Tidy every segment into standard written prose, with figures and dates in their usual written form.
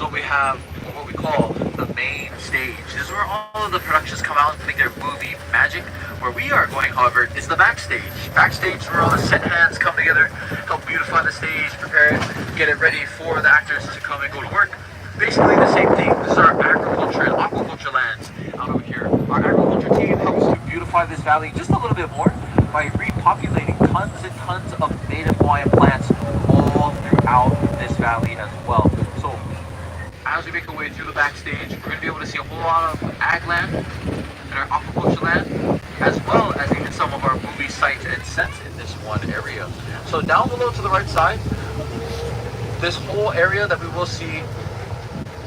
what we have, or what we call the main stage. This is where all of the productions come out and make their movie magic. Where we are going, however, is the backstage. Backstage where all the set hands come together, help beautify the stage, prepare it, get it ready for the actors to come and go to work. Basically the same thing. This is our agriculture and aquaculture lands out over here. Our agriculture team helps to beautify this valley just a little bit more by repopulating tons and tons of native Hawaiian plants all throughout this valley as well. So as we make our way through the backstage, we're going to be able to see a whole lot of ag land and our aquaculture land, as well as even some of our movie sites and sets in this one area. So down below to the right side, this whole area that we will see,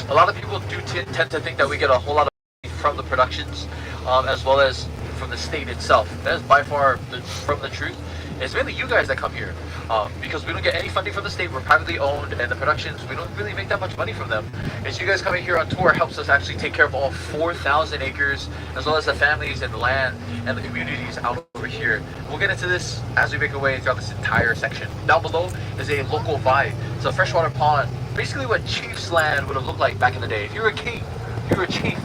a lot of people do tend to think that we get a whole lot of money from the productions, as well as from the state itself. That is by far from the truth. It's mainly you guys that come here, because we don't get any funding from the state. We're privately owned, and the productions, we don't really make that much money from them. It's you guys coming here on tour helps us actually take care of all 4,000 acres, as well as the families and the land and the communities out over here. We'll get into this as we make our way throughout this entire section. Down below is a local vibe. It's a freshwater pond, basically what chief's land would have looked like back in the day. If you were a king, if you were a chief,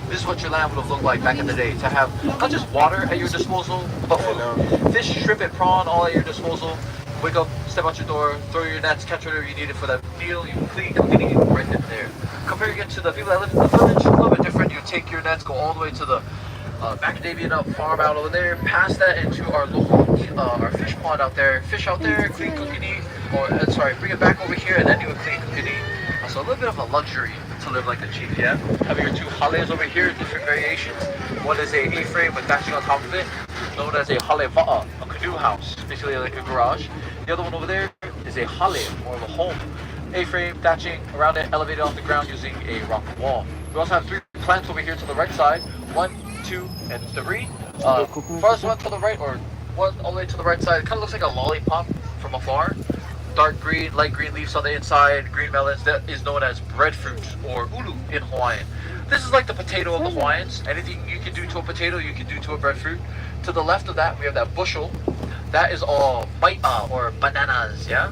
this is what your land would have looked like back in the day. To have not just water at your disposal, but food. Fish, shrimp, and prawn all at your disposal. Wake up, step out your door, throw your nets, catch whatever you needed for that meal. You clean, cooking right then there. Comparing it to the people that live in the village, a little bit different. You take your nets, go all the way to the macadamia farm out over there, pass that into our local our fish pond out there. Fish out there, clean, cook, and eat. Or sorry, bring it back over here and then do a clean, cook, and eat. So a little bit of a luxury to live like the chief, yeah? Having your two hales over here, different variations. One is a A-frame with thatching on top of it, known as a hale va'a, a canoe house, basically like a garage. The other one over there is a hale, more of a home. A-frame, thatching around it, elevated off the ground using a rock wall. We also have 3 plants over here to the right side, 1, 2, and 3. First one to the right, or one all the way to the right side, it kind of looks like a lollipop from afar. Dark green, light green leaves on the inside, green melons. That is known as breadfruit, or ulu in Hawaiian. This is like the potato of the Hawaiians. Anything you can do to a potato, you can do to a breadfruit. To the left of that, we have that bushel. That is all mai'a, or bananas, yeah?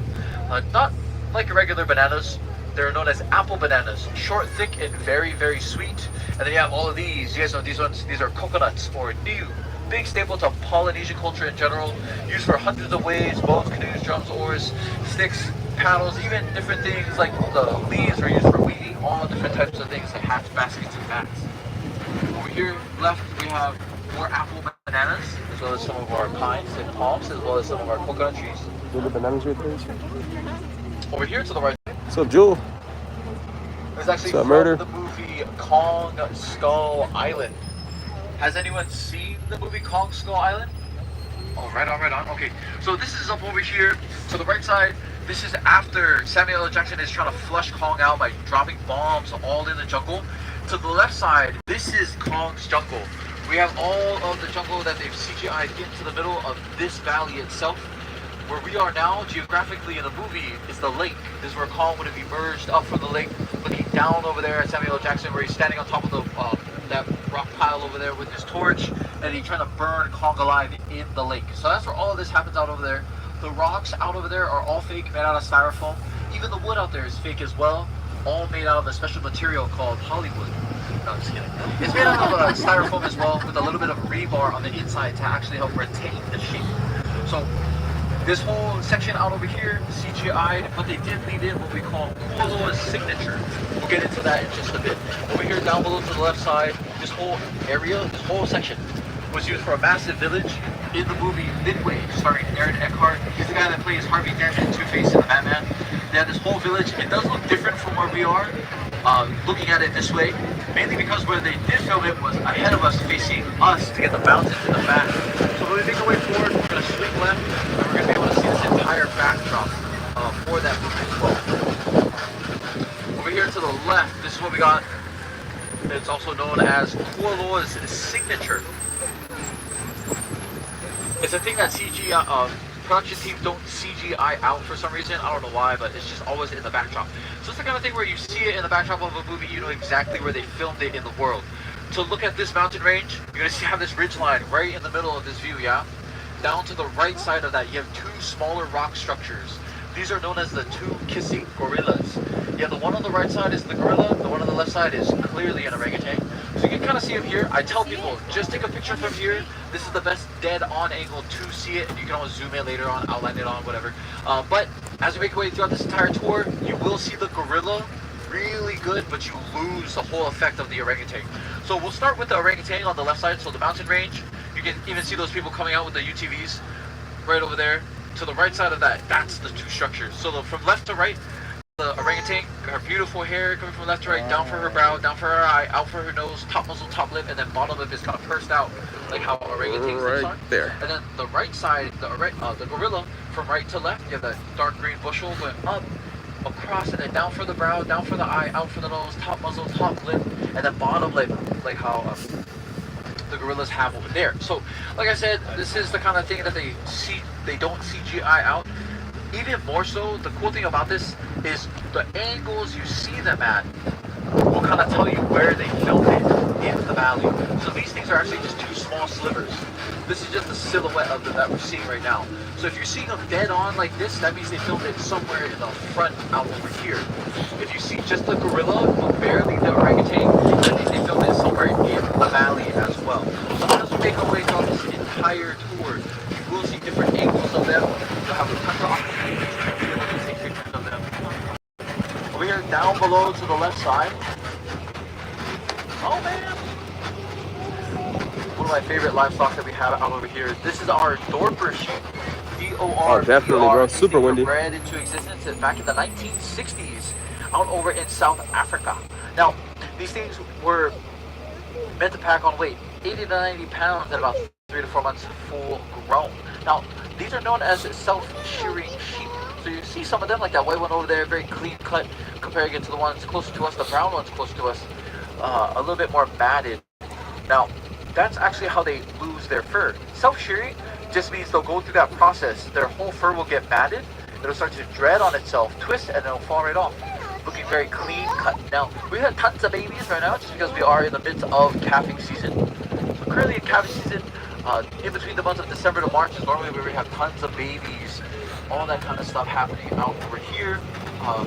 Not like regular bananas. They're known as apple bananas. Short, thick, and very, very sweet. And then you have all of these. You guys know these ones. These are coconuts, or niu. Big staple to Polynesian culture in general, used for hundreds of ways: boats, canoes, drums, oars, sticks, paddles, even different things like the leaves are used for weaving, all different types of things like hats, baskets, and mats. Over here left we have more apple bananas, as well as some of our pines and palms, as well as some of our coconut trees. The bananas right there. Over here to the right, So Jewel, there's actually so from murder. the movie Kong Skull Island. Has anyone seen the movie Kong Skull Island? Oh, right on, right on. Okay, so this is up over here to the right side. This is after Samuel L. Jackson is trying to flush Kong out by dropping bombs all in the jungle. To the left side, this is Kong's jungle. We have all of the jungle that they've CGI'd into the middle of this valley itself. Where we are now, geographically in the movie, is the lake. This is where Kong would have emerged up from the lake, looking down over there at Samuel L. Jackson, where he's standing on top of the that rock pile over there with his torch, and he's trying to burn Kong alive in the lake. So that's where all of this happens out over there. The rocks out over there are all fake, made out of styrofoam. Even the wood out there is fake as well, all made out of a special material called Hollywood. No, I'm just kidding. It's made out of styrofoam as well, with a little bit of rebar on the inside to actually help retain the shape. So this whole section out over here, CGI'd, but they did leave in what we call Kahlúa's signature. We'll get into that in just a bit. Over here down below to the left side, this whole area, this whole section was used for a massive village in the movie Midway, starring Aaron Eckhart. He's the guy that plays Harvey Dent and Two-Face in the Batman. They have this whole village. It does look different from where we are, looking at it this way, mainly because where they did film it was ahead of us, facing us to get the mountains in the back. So when we make our way forward, we're going to swing left, and we're going to be able to see this entire backdrop for that movie as well. Over here to the left, this is what we got. It's also known as Kahlúa's signature. It's a thing that production teams don't CGI out for some reason. I don't know why, but it's just always in the backdrop. So it's the kind of thing where you see it in the backdrop of a movie, you know exactly where they filmed it in the world. To look at this mountain range, you're going to have this ridge line right in the middle of this view, yeah? Down to the right side of that, you have 2 smaller rock structures. These are known as the 2 kissing gorillas. Yeah, the one on the right side is the gorilla. The one on the left side is clearly an orangutan. So you can kind of see him here. I tell people, just take a picture from here. This is the best dead-on angle to see it, and you can always zoom in later on, outline it on, whatever. But as we make our way throughout this entire tour, you will see the gorilla really good, but you lose the whole effect of the orangutan. So we'll start with the orangutan on the left side, so the mountain range. You can even see those people coming out with the UTVs right over there. To the right side of that, that's the two structures. So from left to right, the orangutan, her beautiful hair coming from left to right, down for her brow, down for her eye, out for her nose, top muzzle, top lip, and then bottom lip is kind of pursed out, like how orangutans right are. there. And then the right side, the gorilla, from right to left, you have that dark green bushel going up, across, and then down for the brow, down for the eye, out for the nose, top muzzle, top lip, and then bottom lip, like how the gorillas have over there. So, like I said, this is the kind of thing that they don't CGI out. Even more so, the cool thing about this is the angles you see them at will kind of tell you where they filmed it in the valley. So these things are actually just two small slivers. This is just the silhouette of them that we're seeing right now. So if you're seeing them dead on like this, that means they filmed it somewhere in the front out over here. If you see just the gorilla, but barely the orangutan, that means they filmed it somewhere in the valley as well. So as we make our way through this entire tour, you will see different angles of them. You'll have a ton of opportunities to be able to take pictures of them. Over here, down below to the left side. Oh man! One of my favorite livestock that we have out over here. This is our Dorper sheep. D-O-R. Oh, definitely, bro. Super windy. Bred into existence back in the 1960s out over in South Africa. Now, these things were meant to pack on weight 80 to 90 pounds at about 3 to 4 months full grown. Now, these are known as self-shearing sheep. So you see some of them, like that white one over there, very clean cut, comparing it to the ones closer to us, the brown ones close to us, a little bit more matted. Now, that's actually how they lose their fur. Self-shearing just means they'll go through that process. Their whole fur will get matted. It'll start to dread on itself, twist, and it'll fall right off. Looking very clean cut. Now, we have tons of babies right now just because we are in the midst of calving season. So currently in calving season, in between the months of December to March is normally where we have tons of babies, all that kind of stuff happening out over here.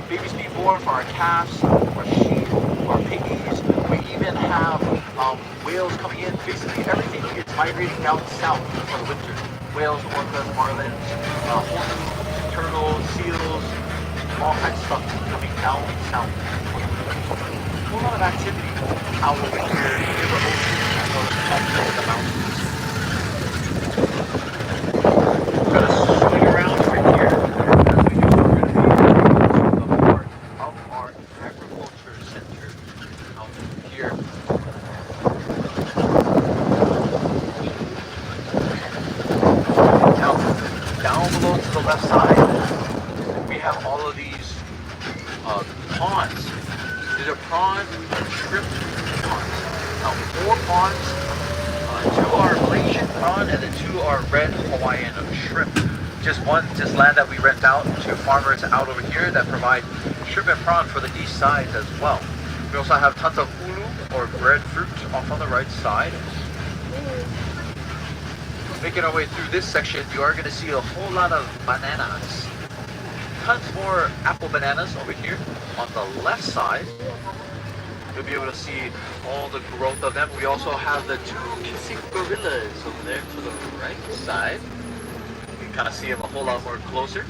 Babies being born for our calves, our sheep, our piggies. We even have whales coming in. Basically everything is migrating down south for the winter. Whales, orcas, marlins, horses, turtles, seals, all kinds of stuff coming down south. A whole lot of activity out over here in the ocean as well as the mountains. We're going to swing around right here as we do. We're going to be the part of our agriculture center out here. Now, down below to the left side, we have all of these ponds. These are prawn, shrimp ponds. Now, 4 ponds, 2 are Malaysian prawn, and then 2 are red Hawaiian shrimp. Just land that we rent out to farmers out over here that provide shrimp and prawn for the east sides as well. We also have tons of ulu or breadfruit off on the right side. Making our way through this section, you are going to see a whole lot of bananas. Tons more apple bananas over here on the left side. You'll be able to see all the growth of them. We also have the 2 kissing gorillas over there to the right side. You can kind of see them a whole lot more closer.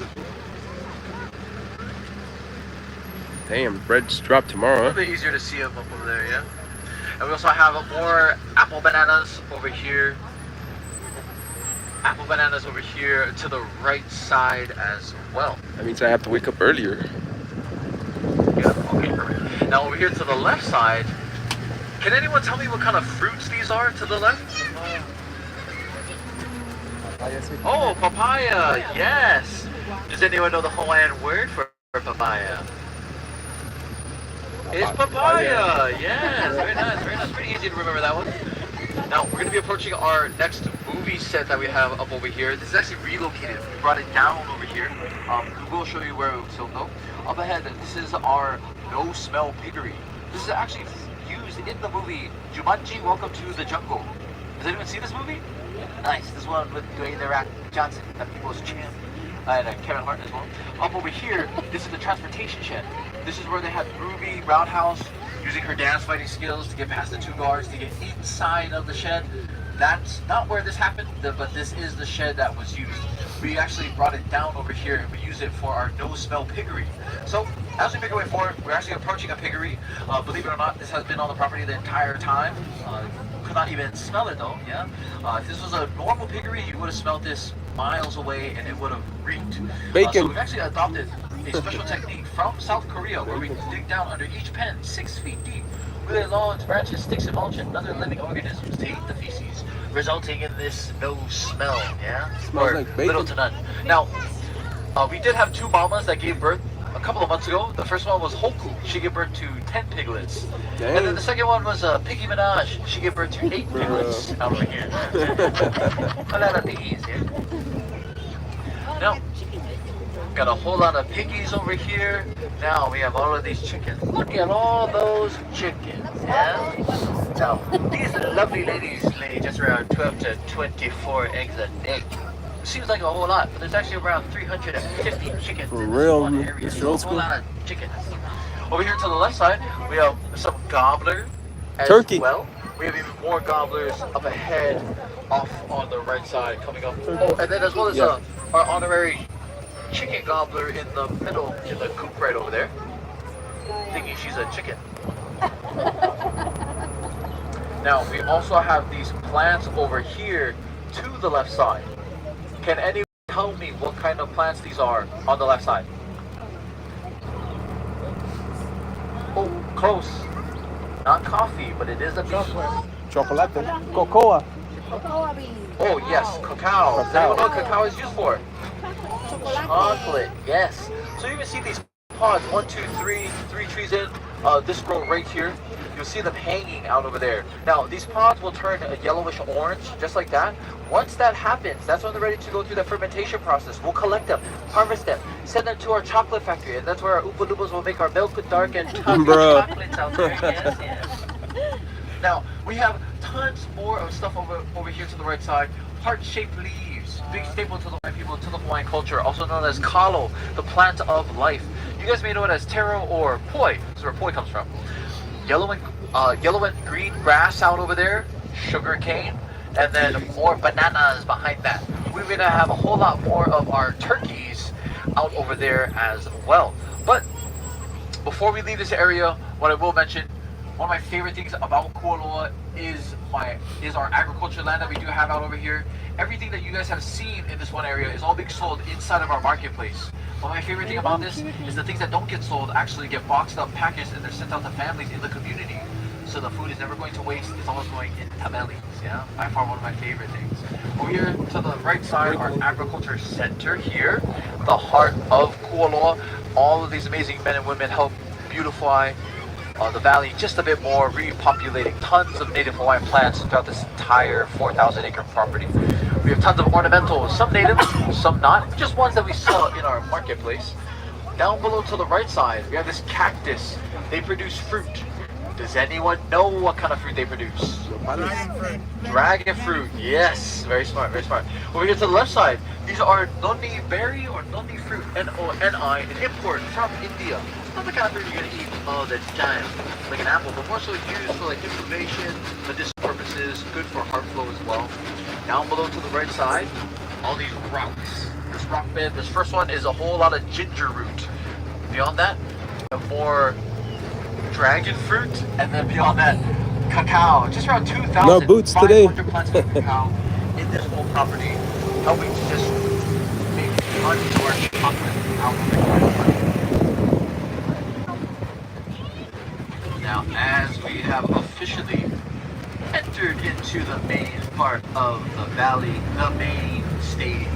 Damn, bread just dropped A tomorrow, little huh? bit easier to see them up over there, yeah. And we also have more apple bananas over here. Apple bananas over here to the right side as well. That means I have to wake up earlier. Yeah, okay, perfect. Now over here to the left side, can anyone tell me what kind of fruits these are to the left? Oh, papaya, yes. Does anyone know the Hawaiian word for papaya? It's papaya, yes. Very nice, very nice. Pretty easy to remember that one. Now, we're going to be approaching our next movie set that we have up over here. This is actually relocated. We brought it down over here. We will show you where it will still go. Up ahead, this is our no-smell piggery. This is actually used in the movie Jumanji, Welcome to the Jungle. Has anyone seen this movie? Nice. This one with Dwayne "The Rock" Johnson, the People's Champ, and Kevin Hart as well. Up over here, this is the transportation shed. This is where they had Ruby Roundhouse using her dance fighting skills to get past the two guards to get inside of the shed. That's not where this happened, but this is the shed that was used. We actually brought it down over here and we use it for our no-smell piggery. So as we make our way forward, we're actually approaching a piggery. Believe it or not, this has been on the property the entire time. Could not even smell it though, yeah? If this was a normal piggery, you would have smelled this miles away and it would have reeked. Bacon. So we've actually adopted a special technique from South Korea where we dig down under each pen 6 feet deep with their lawns, branches, sticks, and mulch and other living organisms to eat the feces, resulting in this no smell, yeah? Smells or like bacon. little to none. Now, we did have 2 mamas that gave birth a couple of months ago. The first one was Hoku. She gave birth to 10 piglets. Dang. And then the second one was Piggy Minaj. She gave birth to 8 piglets out over here. A lot of piggies here. Now, got a whole lot of piggies over here. Now we have all of these chickens. Look at all those chickens, yeah? Now, these lovely ladies lay just around 12 to 24 eggs a day. Seems like a whole lot, but there's actually around 350 chickens For in real, this one area. Mr. So Old a whole School. lot of chickens. Over here to the left side, we have some gobbler as Turkey. well. We have even more gobblers up ahead, off on the right side, coming up. Oh, and then as well as Yeah. our honorary chicken gobbler in the middle, in the coop right over there, thinking she's a chicken. Now, we also have these plants over here to the left side. Can anyone tell me what kind of plants these are on the left side? Oh, close. Not coffee, but it is a bean. Chocolate. Cocoa. Cocoa bean. Oh, yes, cacao. Does anyone know what cacao is used for? Chocolate, yes. So you can see these pods, 1, 2, 3, 3 trees in. This row right here, you'll see them hanging out over there. Now, these pods will turn a yellowish orange, just like that. Once that happens, that's when they're ready to go through the fermentation process. We'll collect them, harvest them, send them to our chocolate factory, and that's where our Oompa Loompas will make our milk dark and Bruh. chocolates out there. Yes, yes. Now, we have tons more of stuff over here to the right side. Heart-shaped leaves, big staple to the white people, to the Hawaiian culture, also known as kalo, the plant of life. You guys may know it as taro or poi. This is where poi comes from. Yellow and green grass out over there, sugar cane, and then more bananas behind that. We're gonna have a whole lot more of our turkeys out over there as well. But before we leave this area, what I will mention, one of my favorite things about Kahlúa is our agriculture land that we do have out over here. Everything that you guys have seen in this one area is all being sold inside of our marketplace. But my favorite thing about this is the things that don't get sold actually get boxed up, packaged, and they're sent out to families in the community. So the food is never going to waste, it's always going in tamelis, yeah? By far one of my favorite things. Over here to the right side, our agriculture center here, the heart of Kahlúa. All of these amazing men and women help beautify the valley just a bit more, repopulating tons of native Hawaiian plants throughout this entire 4,000 acre property. We have tons of ornamentals, some native, some not, just ones that we sell in our marketplace. Down below to the right side, we have this cactus. They produce fruit. Does anyone know what kind of fruit they produce? Dragon fruit. Dragon fruit, yes. Very smart, very smart. Over here to the left side, these are noni berry or noni fruit, N-O-N-I, an import from India. Not the kind of fruit you're gonna eat all the time, like an apple, but more so used for like inflammation, medicinal purposes, good for heart flow as well. Down below to the right side, all these rocks. This rock bed, this first one is a whole lot of ginger root. Beyond that, we have more dragon fruit, and then beyond that, cacao. Just around 2,000. No boots today. 500 plants of cacao in this whole property, helping to just make tons of our chocolate out of the Now, as we have officially entered into the main part of the valley, the main stage.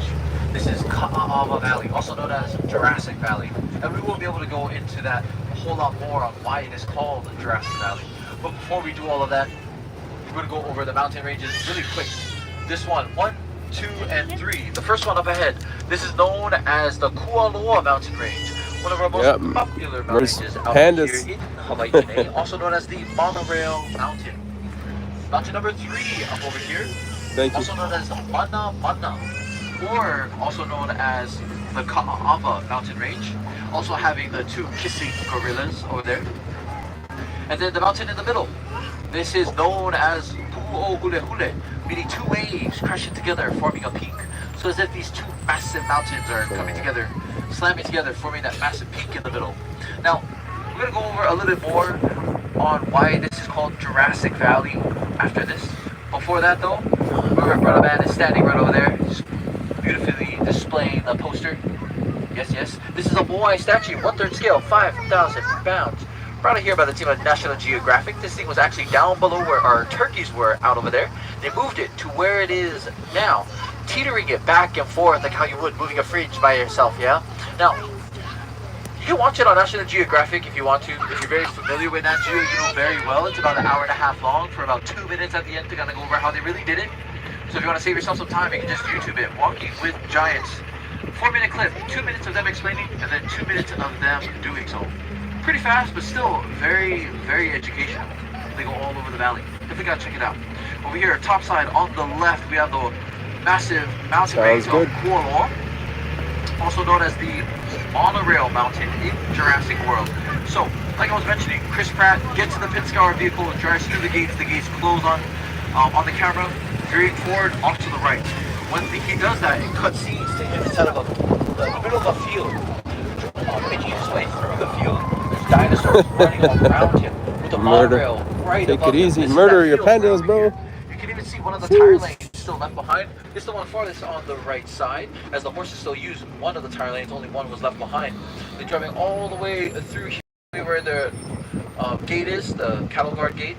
This is Kahlúa Valley, also known as Jurassic Valley. And we will be able to go into that a whole lot more on why it is called Jurassic Valley. But before we do all of that, we're going to go over the mountain ranges really quick. This one, 1, 2, and 3. The first one up ahead. This is known as the Kahlúa Mountain Range. One of our most popular mountain ranges out pandas. here in Hawaii, also known as the Monorail Mountain. Mountain number 3 up over here, Thank you. also known as Mana Mana. or also known as the Kahlúa mountain range, also having the two kissing gorillas over there. And then the mountain in the middle. This is known as Pu'o meaning two waves crashing together, forming a peak. So as if these two massive mountains are coming together, slamming together, forming that massive peak in the middle. Now, we're going to go over a little bit more on why this is called Jurassic Valley after this. Before that though, our brother man is standing right over there, just beautifully displaying the poster. Yes, yes. This is a Moai statue, 1/3 scale, 5,000 pounds. Brought here by the team of National Geographic. This thing was actually down below where our turkeys were out over there. They moved it to where it is now, teetering it back and forth like how you would moving a fridge by yourself, yeah? Now, you can watch it on National Geographic if you want to. If you're very familiar with Nat Geo, you know very well. It's about 1.5 hours long for about 2 minutes at the end to kind of go over how they really did it. So if you want to save yourself some time, you can just YouTube it. Walking with Giants. 4-minute clip, 2 minutes of them explaining, and then 2 minutes of them doing so. Pretty fast, but still very, very educational. They go all over the valley. Definitely gotta check it out. Over here, top side on the left, we have the massive mountain range of Kahlúa, also known as the monorail mountain in Jurassic World. So, like I was mentioning, Chris Pratt gets in the Pinsker vehicle, drives through the gates close on the camera, veering forward off to the right. When he does that, it cuts scenes to him instead of the middle of a field. Making his way through the field, there's dinosaurs running around him with a monorail right Take above it easy. him. Murder your pandas, bro. You can even see one of the tire lanes still left behind. This is the one farthest on the right side, as the horses still use one of the tire lanes, only one was left behind. They're driving all the way through here where the gate is, the cattle guard gate,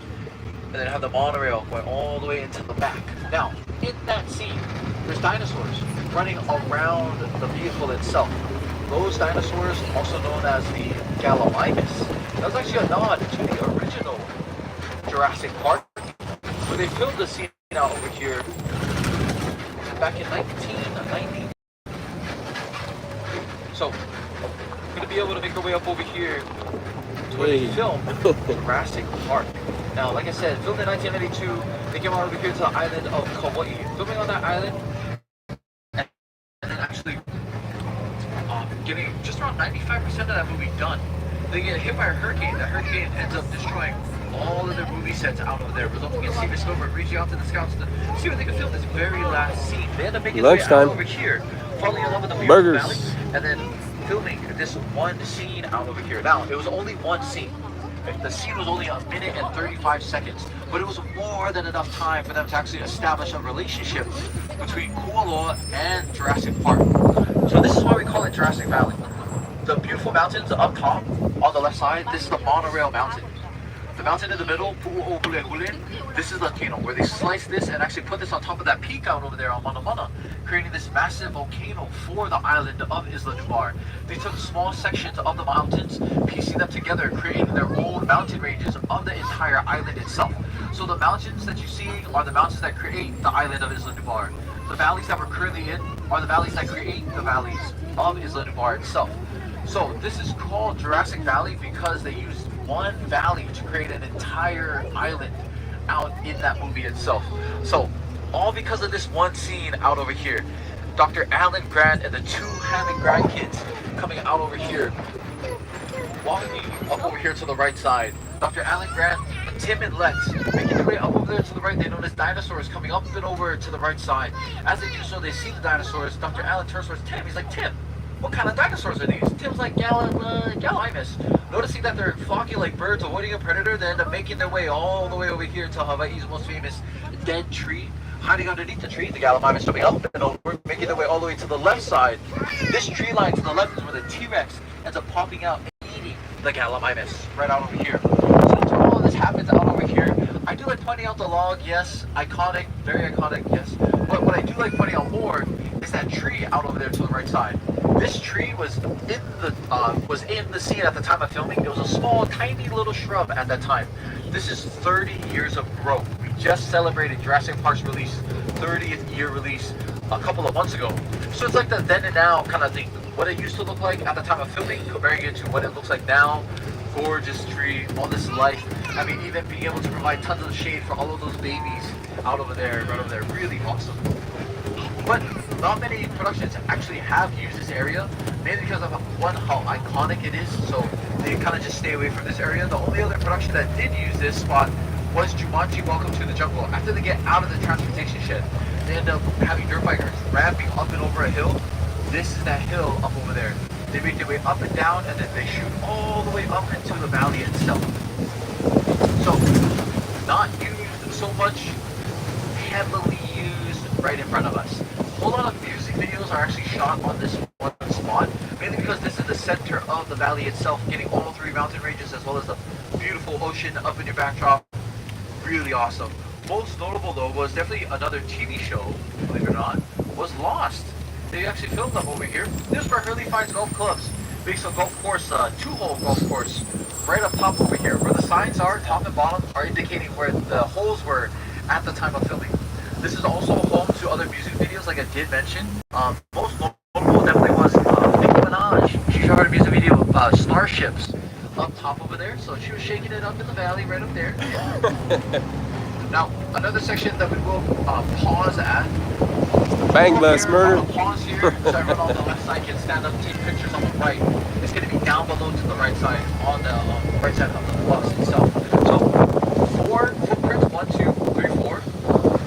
and then have the monorail going all the way into the back. Now, in that scene, there's dinosaurs running around the vehicle itself. Those dinosaurs, also known as the Gallimimus, that was actually a nod to the original Jurassic Park, where they filmed the scene out over here back in 1990. So, we're going to be able to make our way up over here to where they filmed Jurassic Park. Now, like I said, filmed in 1992, they came out over here to the island of Kauai. Filming on that island, and then actually getting just around 95% of that movie done. They get hit by a hurricane. The hurricane ends up destroying all of their movie sets out over there, resulting in Steven Spielberg reaching out to the scouts to see what they could film this very last scene. They end up making their way out over here, falling in love with the beautiful valley, and then filming this one scene out over here. Now, it was only one scene. The scene was only 1 minute and 35 seconds, but it was more than enough time for them to actually establish a relationship between Kahlúa and Jurassic Park. So this is why we call it Jurassic Valley. The beautiful mountains up top, on the left side, this is the monorail mountain. The mountain in the middle, this is Latino, where they slice this and actually put this on top of that peak out over there on Mana Mana, creating this massive volcano for the island of Isla Nublar. They took small sections of the mountains, piecing them together, creating their own mountain ranges of the entire island itself. So the mountains that you see are the mountains that create the island of Isla Nublar. The valleys that we're currently in are the valleys that create the valleys of Isla Nublar itself. So this is called Jurassic Valley because they used one valley to create an entire island out in that movie itself. So all because of this one scene out over here. Dr. Alan Grant and the two Hammond grandkids coming out over here, walking up over here to the right side. Dr. Alan Grant, Tim and Lex making their way up over there to the right. They notice dinosaurs coming up and over to the right side. As they do so, they see the dinosaurs. Dr. Alan turns towards Tim. He's like, Tim, what kind of dinosaurs are these? Tim's like, Gallimimus. Noticing that they're flocking like birds, avoiding a predator, they end up making their way all the way over here to Hawaii's most famous dead tree. Hiding underneath the tree, the Gallimimus jumping up and over, making their way all the way to the left side. This tree line to the left is where the T-Rex ends up popping out and eating the Gallimimus right out over here. So after all of this happens out over here, I do like pointing out the log, yes, iconic, very iconic, yes. But what I do like pointing out more is that tree out over there to the right side. This tree was in the scene at the time of filming. It was a small, tiny little shrub at that time. This is 30 years of growth. We just celebrated Jurassic Park's release, 30th year release, a couple of months ago. So it's like the then and now kind of thing. What it used to look like at the time of filming, comparing it to what it looks like now. Gorgeous tree, all this life. I mean, even being able to provide tons of shade for all of those babies out over there, right over there. Really awesome. But not many productions actually have used this area, mainly because of one, how iconic it is, so they kind of just stay away from this area. The only other production that did use this spot was Jumanji Welcome to the Jungle. After they get out of the transportation shed, they end up having dirt bikers ramping up and over a hill. This is that hill up over there. They make their way up and down, and then they shoot all the way up into the valley itself. So, not used so much, heavily used right in front of us. A whole lot of music videos are actually shot on this one spot, mainly because this is the center of the valley itself, getting all three mountain ranges as well as the beautiful ocean up in your backdrop. Really awesome. Most notable though was definitely another TV show, believe it or not, was Lost. They actually filmed them over here. This is where Hurley finds golf clubs. Makes a golf course, two-hole golf course, right up top over here. Where the signs are, top and bottom, are indicating where the holes were at the time of filming. This is also home to other music videos, like I did mention. Most notable definitely was Nicki Minaj. She shot her music video of Starships up top over there. So she was shaking it up in the valley right up there. Now, another section that we will pause at. Bangless murder. Pause here, so everyone on the left side can stand up and take pictures on the right. It's going to be down below to the right side, on the right side of the bus itself. So, 4 footprints, 1, 2, 3, 4.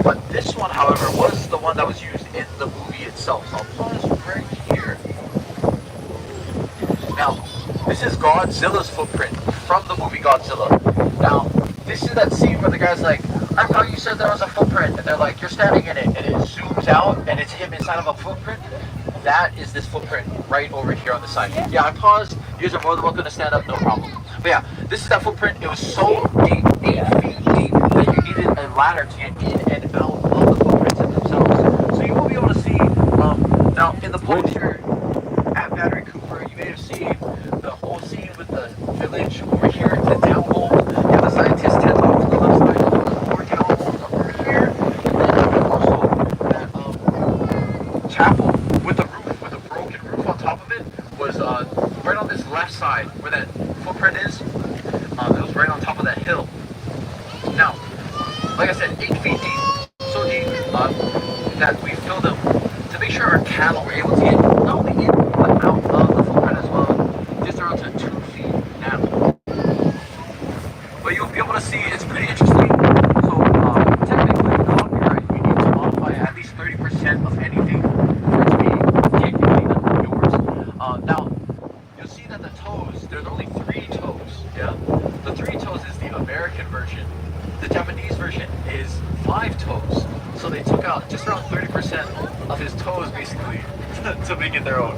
But this one, however, was the one that was used in the movie itself. So I'll pause right here. Now, this is Godzilla's footprint from the movie Godzilla. Now, this is that scene where the guy's like, I thought you said there was a footprint, and they're like, you're standing in it, and it zooms out, and it's him inside of a footprint. That is this footprint right over here on the side. Yeah, I paused. You guys are more than welcome to stand up, no problem. But yeah, this is that footprint. It was so deep, 8 feet deep, that you needed a ladder to get in and out of the footprints in themselves. So you will be able to see, now in the poster at Battery Cooper, you may have seen the whole scene with the village over here, the town hall. Yeah, the scientists tend to look to the left side. Chapel with the roof, with a broken roof on top of it, was right on this left side where that footprint is. It was right on top of that hill. Now, like I said, 8 feet deep, so deep that we filled them to make sure our cattle were able to get not only in but out of the footprint as well, just around to 2 feet now. But you'll be able to see it's pretty interesting. So technically, copyright, you need to modify at least 30% of anything. Now, you'll see that the toes, there's only 3 toes, yeah? The 3 toes is the American version. The Japanese version is 5 toes. So they took out just around 30% of his toes, basically, to make it their own.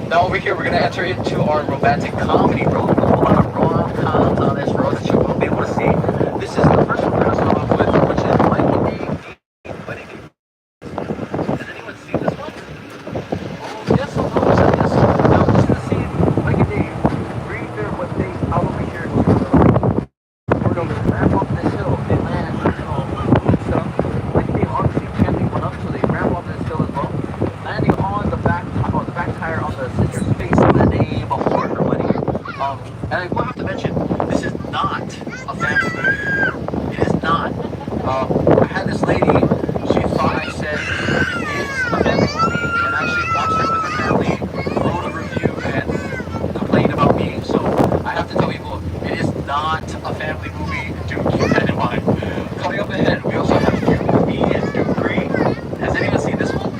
Now over here, we're going to enter into our romantic comedy road. A whole lot of rom-coms on this road that you will be able to see. This is the first one we're going to start off with, which is Mike and Dave Wedding. Has anyone seen this one? Oh, yes, of course, yes. Now, this is the scene, Mike and Dave bring their what they out over here to we're going to ramp up this hill. They land, and stuff. Mike and Dave obviously can't be one up, so they ramp up this hill as well, landing on the back tire on the sister's face with the name of her wedding. And I will have to mention, this is not a family movie. It is not. I had this lady, she thought I said it's a family movie, and actually watched it with her family, wrote a review, and complained about me. So I have to tell people, it is not a family movie. Do keep that in mind. Coming up ahead, we also have You, Me, and Dupree. Has anyone seen this one?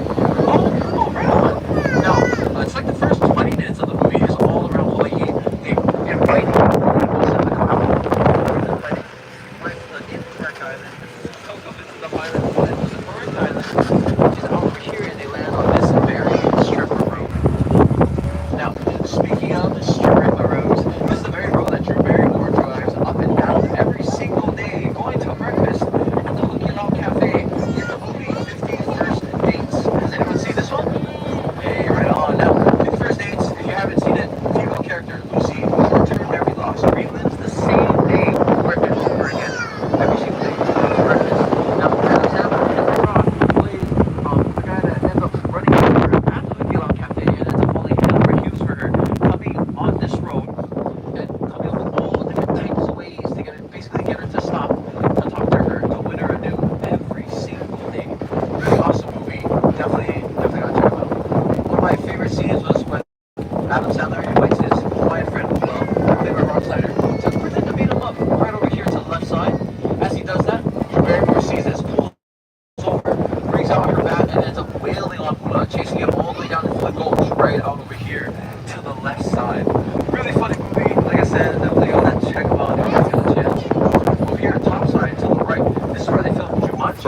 Oh, right on. Now, it's like the first 20 minutes of the movie is all around Hawaii. They invite people to come out. They're inviting the Intact Island. This is Coco, this is the pilot.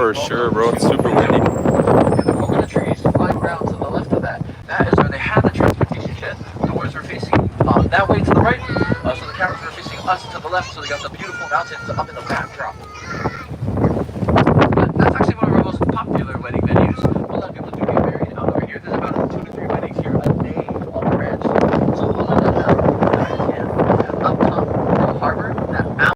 For sure, bro. It's super windy. The coconut trees flying around to the left of that. That is where they had the transportation shed. Doors were facing that way to the right. So the cameras were facing us to the left. So they got the beautiful mountains up in the backdrop.